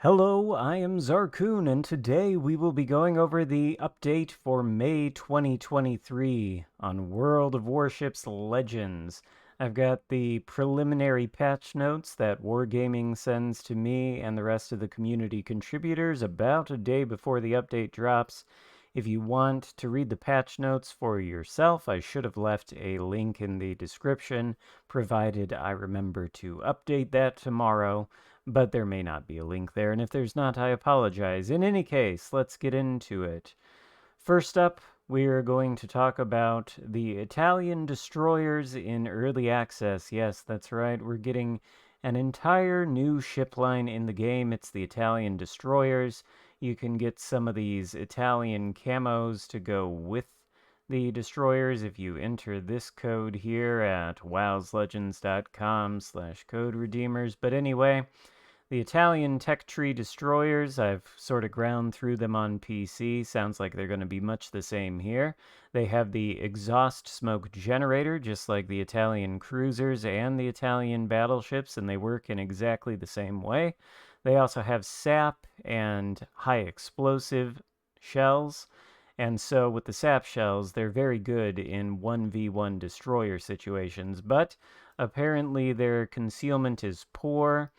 Hello, I am Xarkun, and today we will be going over the update for May 2023 on World of Warships Legends. I've got the preliminary patch notes that Wargaming sends to me and the rest of the community contributors about a day before the update drops. If you want to read the patch notes for yourself, I should have left a link in the description, provided I remember to update that tomorrow, but there may not be a link there, and if there's not, I apologize. In any case, let's get into it. First up, we are going to talk about the Italian destroyers in early access. Yes, that's right, we're getting an entire new ship line in the game. It's the Italian destroyers. You can get some of these Italian camos to go with the destroyers if you enter this code here at wowslegends.com/code redeemers. But anyway, the Italian tech tree destroyers, I've sort of ground through them on PC. Sounds like they're going to be much the same here. They have the exhaust smoke generator, just like the Italian cruisers and the Italian battleships, and they work in exactly the same way. They also have sap and high explosive shells. And so with the sap shells, they're very good in 1v1 destroyer situations, but apparently their concealment is poor,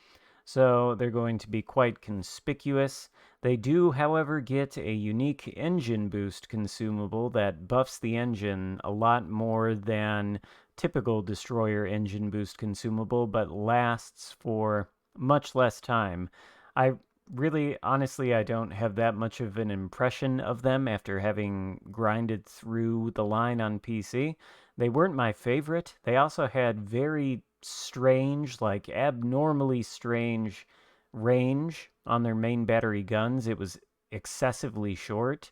so they're going to be quite conspicuous. They do, however, get a unique engine boost consumable that buffs the engine a lot more than typical destroyer engine boost consumable, but lasts for much less time. I really, honestly, I don't have that much of an impression of them after having grinded through the line on PC. They weren't my favorite. They also had very strange, like abnormally strange range on their main battery guns. It was excessively short.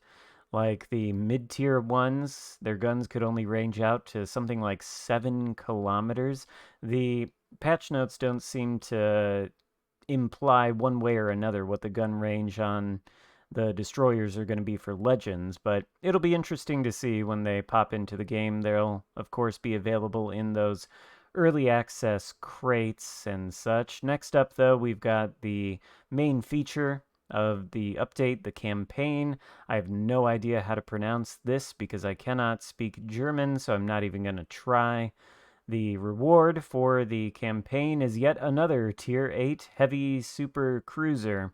Like the mid-tier ones, their guns could only range out to something like 7 kilometers. The patch notes don't seem to imply one way or another what the gun range on the destroyers are going to be for Legends, but it'll be interesting to see when they pop into the game. They'll, of course, be available in those early access crates and such. Next up, though, we've got the main feature of the update, the campaign. I have no idea how to pronounce this because I cannot speak German, so I'm not even going to try. The reward for the campaign is yet another Tier 8 heavy super cruiser.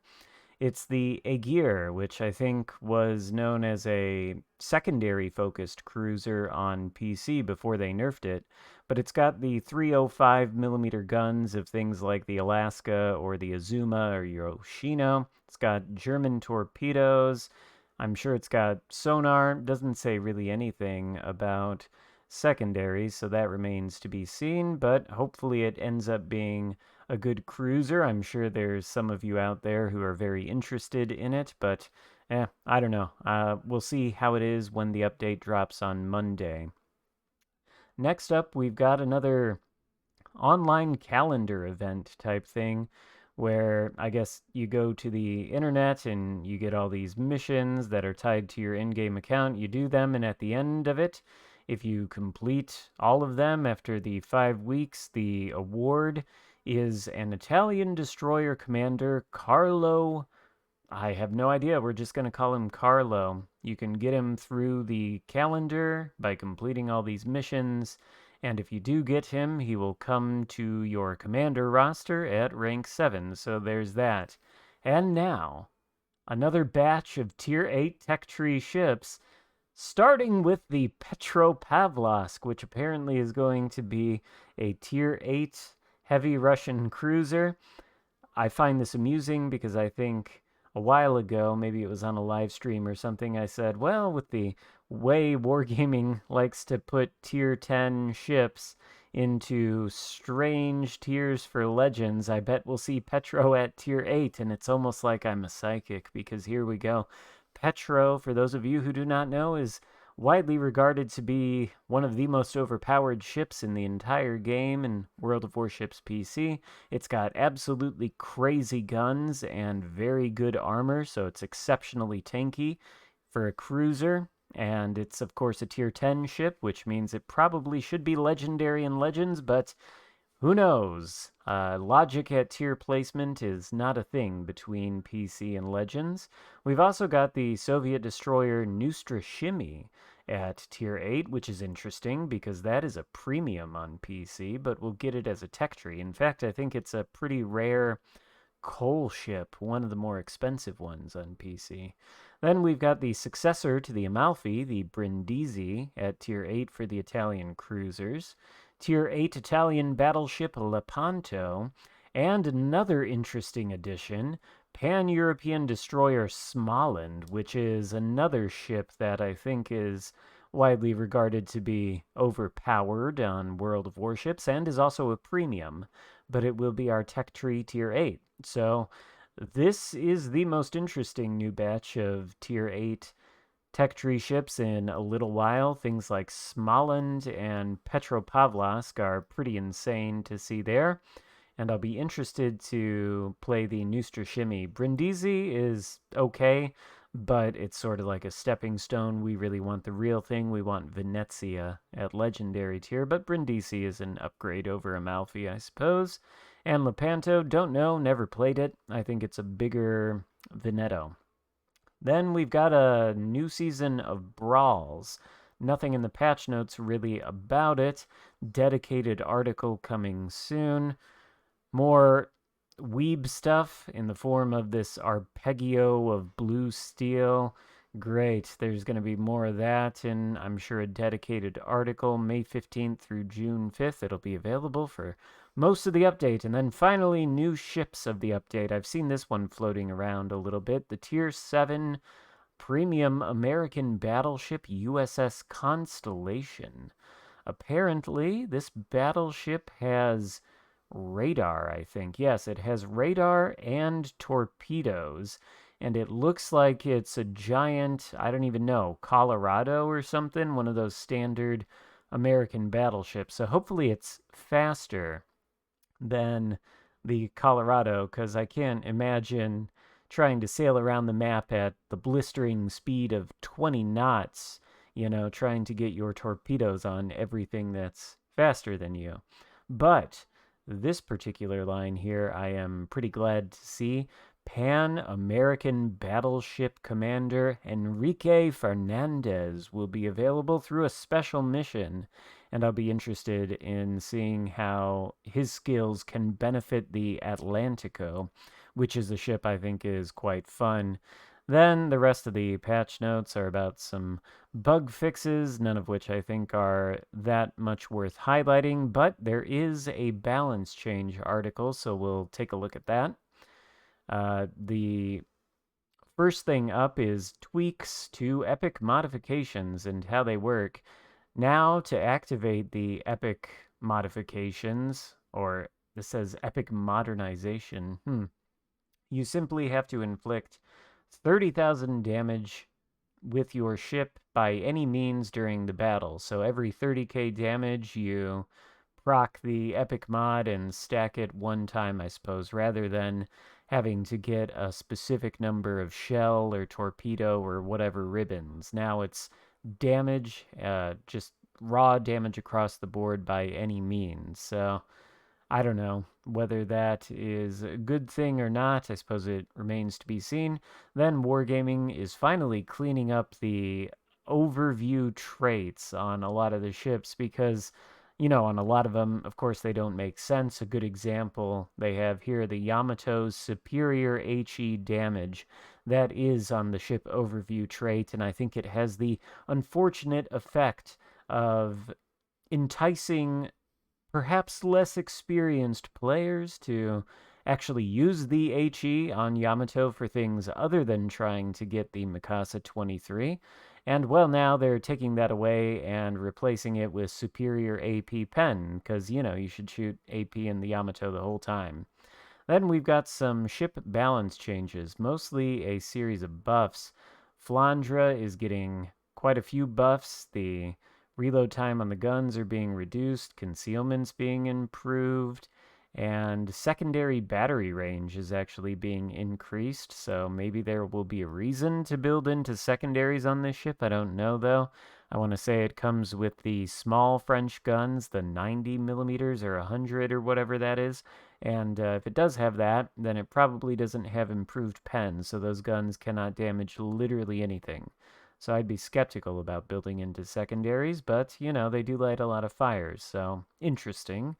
It's the Aegir, which I think was known as a secondary focused cruiser on PC before they nerfed it, but it's got the 305mm guns of things like the Alaska or the Azuma or Yoshino. It's got German torpedoes. I'm sure it's got sonar. Doesn't say really anything about secondaries, so that remains to be seen, but hopefully it ends up being a good cruiser. I'm sure there's some of you out there who are very interested in it, but I don't know. We'll see how it is when the update drops on Monday. Next up, we've got another online calendar event type thing where I guess you go to the internet and you get all these missions that are tied to your in-game account. You do them, and at the end of it, if you complete all of them after the 5 weeks, the award is an Italian destroyer commander, Carlo. I have no idea. We're just going to call him Carlo. You can get him through the calendar by completing all these missions, and if you do get him, he will come to your commander roster at rank 7, so there's that. And now, another batch of Tier 8 tech tree ships, starting with the Petropavlovsk, which apparently is going to be a Tier 8 heavy Russian cruiser. I find this amusing because I think a while ago, maybe it was on a live stream or something, I said, well, with the way Wargaming likes to put Tier 10 ships into strange tiers for Legends, I bet we'll see Petro at Tier 8, and it's almost like I'm a psychic, because here we go. Petro, for those of you who do not know, is widely regarded to be one of the most overpowered ships in the entire game in World of Warships PC. It's got absolutely crazy guns and very good armor, so it's exceptionally tanky for a cruiser. And it's, of course, a Tier 10 ship, which means it probably should be legendary in Legends, but Who knows? Logic at tier placement is not a thing between PC and Legends. We've also got the Soviet destroyer Neustrashimy at tier 8, which is interesting because that is a premium on PC, but we'll get it as a tech tree. In fact, I think it's a pretty rare coal ship, one of the more expensive ones on PC. Then we've got the successor to the Amalfi, the Brindisi, at tier 8 for the Italian cruisers. Tier 8 Italian battleship Lepanto, and another interesting addition, Pan-European destroyer Smolensk, which is another ship that I think is widely regarded to be overpowered on World of Warships and is also a premium, but it will be our tech tree tier 8. So this is the most interesting new batch of tier 8 tech tree ships in a little while. Things like Smolensk and Petropavlovsk are pretty insane to see there, and I'll be interested to play the Neustrashimy. Brindisi is okay, but it's sort of like a stepping stone. We really want the real thing. We want Venezia at legendary tier, but Brindisi is an upgrade over Amalfi, I suppose. And Lepanto, don't know, never played it. I think it's a bigger Veneto. Then we've got a new season of Brawls. Nothing in the patch notes really about it. Dedicated article coming soon. More weeb stuff in the form of this arpeggio of blue steel. Great. There's going to be more of that in, I'm sure, a dedicated article May 15th through June 5th. It'll be available for most of the update. And then finally, new ships of the update. I've seen this one floating around a little bit. The Tier 7 Premium American Battleship USS Constellation. Apparently, this battleship has radar, I think. Yes, it has radar and torpedoes, and it looks like it's a giant, I don't even know, Colorado or something, one of those standard American battleships. So hopefully it's faster than the Colorado, because I can't imagine trying to sail around the map at the blistering speed of 20 knots, trying to get your torpedoes on everything that's faster than you. But this particular line here, I am pretty glad to see. Pan American Battleship Commander Enrique Fernandez will be available through a special mission, and I'll be interested in seeing how his skills can benefit the Atlantico, which is a ship I think is quite fun. Then the rest of the patch notes are about some bug fixes, none of which I think are that much worth highlighting, but there is a balance change article, so we'll take a look at that. The first thing up is tweaks to Epic modifications and how they work. Now, to activate the Epic modifications, or this says Epic modernization, you simply have to inflict 30,000 damage with your ship by any means during the battle. So every 30k damage, you proc the epic mod and stack it one time, I suppose, rather than having to get a specific number of shell or torpedo or whatever ribbons. Now it's damage, just raw damage across the board by any means. So I don't know whether that is a good thing or not. I suppose it remains to be seen. Then Wargaming is finally cleaning up the overview traits on a lot of the ships because, on a lot of them, of course, they don't make sense. A good example they have here, the Yamato's superior HE damage. That is on the ship overview trait, and I think it has the unfortunate effect of enticing perhaps less experienced players to actually use the HE on Yamato for things other than trying to get the Mikasa 23. And well, now they're taking that away and replacing it with superior AP pen, because, you should shoot AP in the Yamato the whole time. Then we've got some ship balance changes, mostly a series of buffs. Flandra is getting quite a few buffs. The reload time on the guns are being reduced, concealment's being improved, and secondary battery range is actually being increased, so maybe there will be a reason to build into secondaries on this ship. I don't know, though. I want to say it comes with the small French guns, the 90 millimeters or 100 or whatever that is. And if it does have that, then it probably doesn't have improved pens, so those guns cannot damage literally anything. So I'd be skeptical about building into secondaries, but, they do light a lot of fires, so interesting.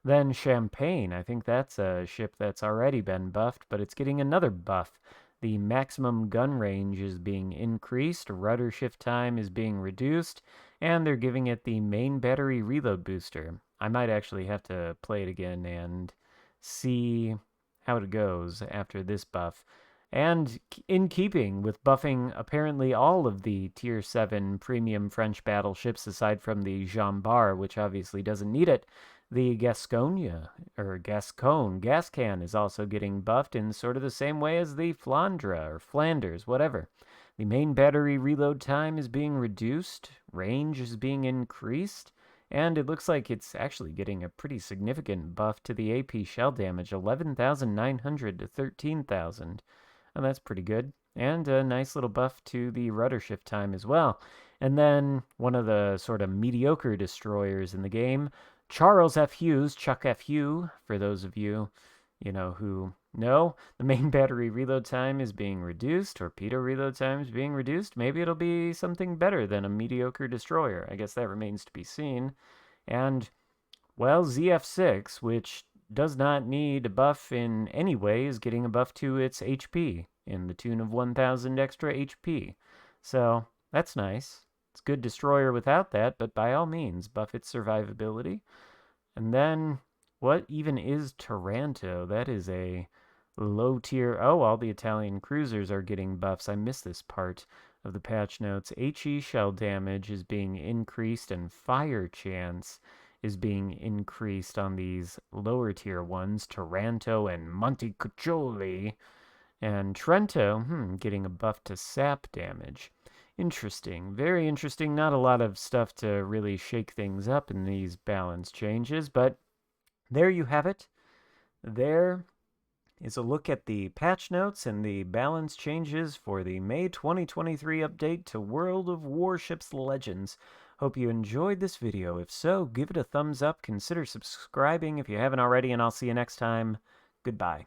Then Champagne, I think that's a ship that's already been buffed, but it's getting another buff. The maximum gun range is being increased, rudder shift time is being reduced, and they're giving it the main battery reload booster. I might actually have to play it again and see how it goes after this buff. And in keeping with buffing apparently all of the Tier 7 premium French battleships aside from the Jean Bart, which obviously doesn't need it, the Gascogne, or Gascan is also getting buffed in sort of the same way as the Flandre, or Flanders, whatever. The main battery reload time is being reduced, range is being increased, and it looks like it's actually getting a pretty significant buff to the AP shell damage, 11,900 to 13,000. And that's pretty good. And a nice little buff to the rudder shift time as well. And then one of the sort of mediocre destroyers in the game, Charles F. Hughes, Chuck F. Hugh, for those of you, who know, the main battery reload time is being reduced, torpedo reload time is being reduced. Maybe it'll be something better than a mediocre destroyer. I guess that remains to be seen. And, well, ZF6, which does not need a buff in any way, is getting a buff to its HP in the tune of 1,000 extra HP. So that's nice. It's a good destroyer without that, but by all means, buff its survivability. And then, what even is Taranto? That is a low tier. Oh, all the Italian cruisers are getting buffs. I missed this part of the patch notes. HE shell damage is being increased, and fire chance is being increased on these lower tier ones, Taranto and Montecuccoli. And Trento, getting a buff to sap damage. Interesting, very interesting. Not a lot of stuff to really shake things up in these balance changes, but there you have it. There is a look at the patch notes and the balance changes for the May 2023 update to World of Warships Legends. Hope you enjoyed this video. If so, give it a thumbs up, consider subscribing if you haven't already, and I'll see you next time. Goodbye.